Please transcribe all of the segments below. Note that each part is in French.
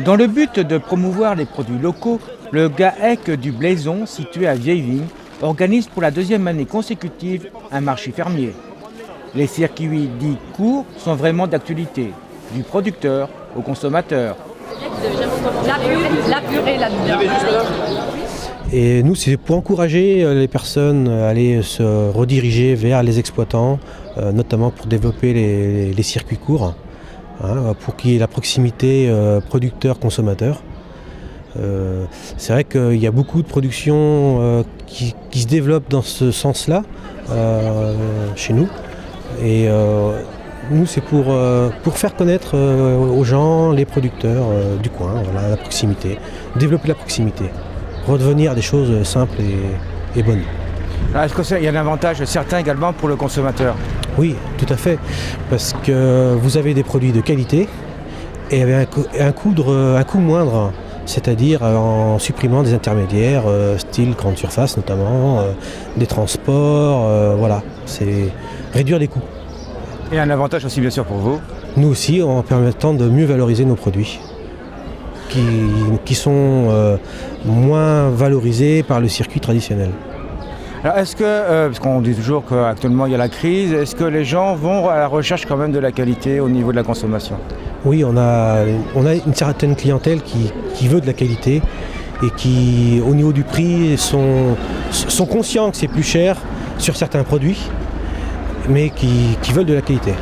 Dans le but de promouvoir les produits locaux, le GAEC du Blaison, situé à Vieille-Vigne, organise pour la deuxième année consécutive un marché fermier. Les circuits dits courts sont vraiment d'actualité, du producteur au consommateur. La purée là-dedans. Et nous, c'est pour encourager les personnes à aller se rediriger vers les exploitants, notamment pour développer les circuits courts, pour qu'il y ait la proximité producteur-consommateur. C'est vrai qu'il y a beaucoup de productions qui se développent dans ce sens-là chez nous. Et nous, c'est pour faire connaître aux gens, les producteurs du coin, voilà, la proximité, développer la proximité, redevenir des choses simples et bonnes. Alors, est-ce qu'il y a un avantage certain également pour le consommateur? Oui, tout à fait, parce que vous avez des produits de qualité et avec un coût moindre, c'est-à-dire en supprimant des intermédiaires, style grande surface notamment, des transports, voilà, c'est réduire les coûts. Et un avantage aussi bien sûr pour vous? Nous aussi, en permettant de mieux valoriser nos produits, qui sont moins valorisés par le circuit traditionnel. Alors est-ce que, parce qu'on dit toujours qu'actuellement il y a la crise, est-ce que les gens vont à la recherche quand même de la qualité au niveau de la consommation? Oui, on a une certaine clientèle qui veut de la qualité et qui, au niveau du prix, sont conscients que c'est plus cher sur certains produits, mais qui veulent de la qualité.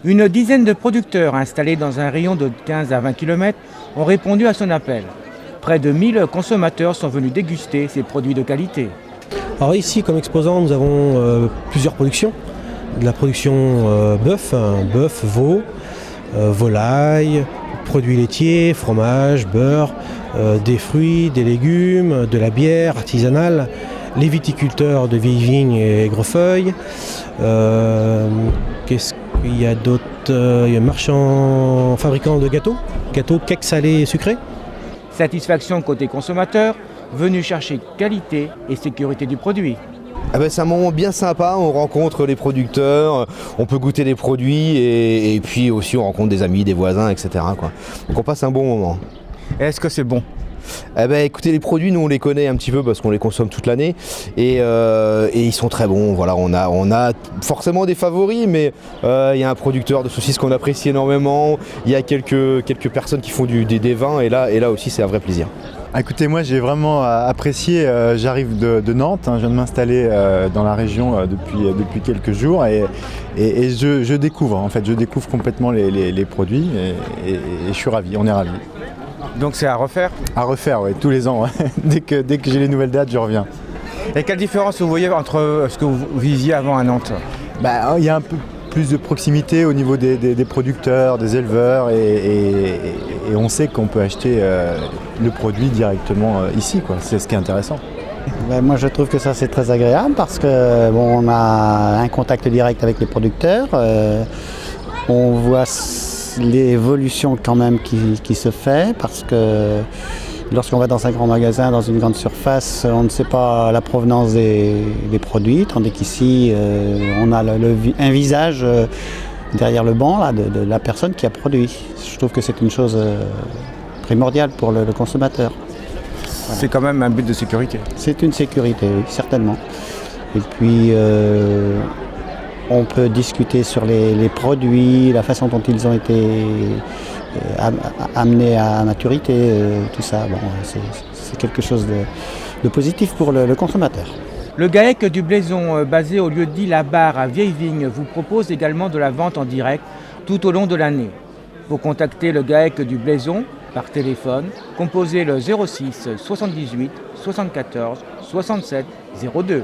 Une dizaine de producteurs installés dans un rayon de 15 à 20 km ont répondu à son appel. Près de 1000 consommateurs sont venus déguster ces produits de qualité. Alors ici, comme exposant, nous avons plusieurs productions. De la production bœuf, veau, volaille, produits laitiers, fromage, beurre, des fruits, des légumes, de la bière artisanale, les viticulteurs de Vieille-Vigne et Aigrefeuille. Qu'est-ce qu'il y a d'autre? Il y a un marchand fabricant de gâteaux, cakes salés et sucrés. Satisfaction côté consommateur, venu chercher qualité et sécurité du produit. C'est un moment bien sympa, on rencontre les producteurs, on peut goûter les produits et puis aussi on rencontre des amis, des voisins, etc. quoi. Donc on passe un bon moment. Est-ce que c'est bon? Écoutez, les produits, nous on les connaît un petit peu parce qu'on les consomme toute l'année et ils sont très bons. Voilà, on a forcément des favoris, mais il y a un producteur de saucisses qu'on apprécie énormément. Il y a quelques personnes qui font des vins et là aussi c'est un vrai plaisir. Écoutez, moi j'ai vraiment apprécié, j'arrive de Nantes, je viens de m'installer dans la région depuis quelques jours et je découvre complètement les produits et je suis ravi, on est ravis. Donc c'est à refaire? À refaire, oui, tous les ans. Ouais. Dès que j'ai les nouvelles dates, je reviens. Et quelle différence vous voyez entre ce que vous visiez avant à Nantes? Il y a un peu plus de proximité au niveau des producteurs, des éleveurs et on sait qu'on peut acheter le produit directement ici, quoi. C'est ce qui est intéressant. Moi je trouve que ça c'est très agréable parce que on a un contact direct avec les producteurs, on voit l'évolution quand même qui se fait parce que lorsqu'on va dans un grand magasin, dans une grande surface, on ne sait pas la provenance des produits, tandis qu'ici on a un visage derrière le banc là, de la personne qui a produit. Je trouve que c'est une chose primordiale pour le consommateur. Voilà. C'est quand même un but de sécurité. C'est une sécurité, oui, certainement. Et puis on peut discuter sur les produits, la façon dont ils ont été amenés à maturité, tout ça. Bon, c'est quelque chose de positif pour le consommateur. Le GAEC du Blaison, basé au lieu-dit La Barre à Vieille-Vigne, vous propose également de la vente en direct tout au long de l'année. Pour contacter le GAEC du Blaison par téléphone, composez le 06 78 74 67 02.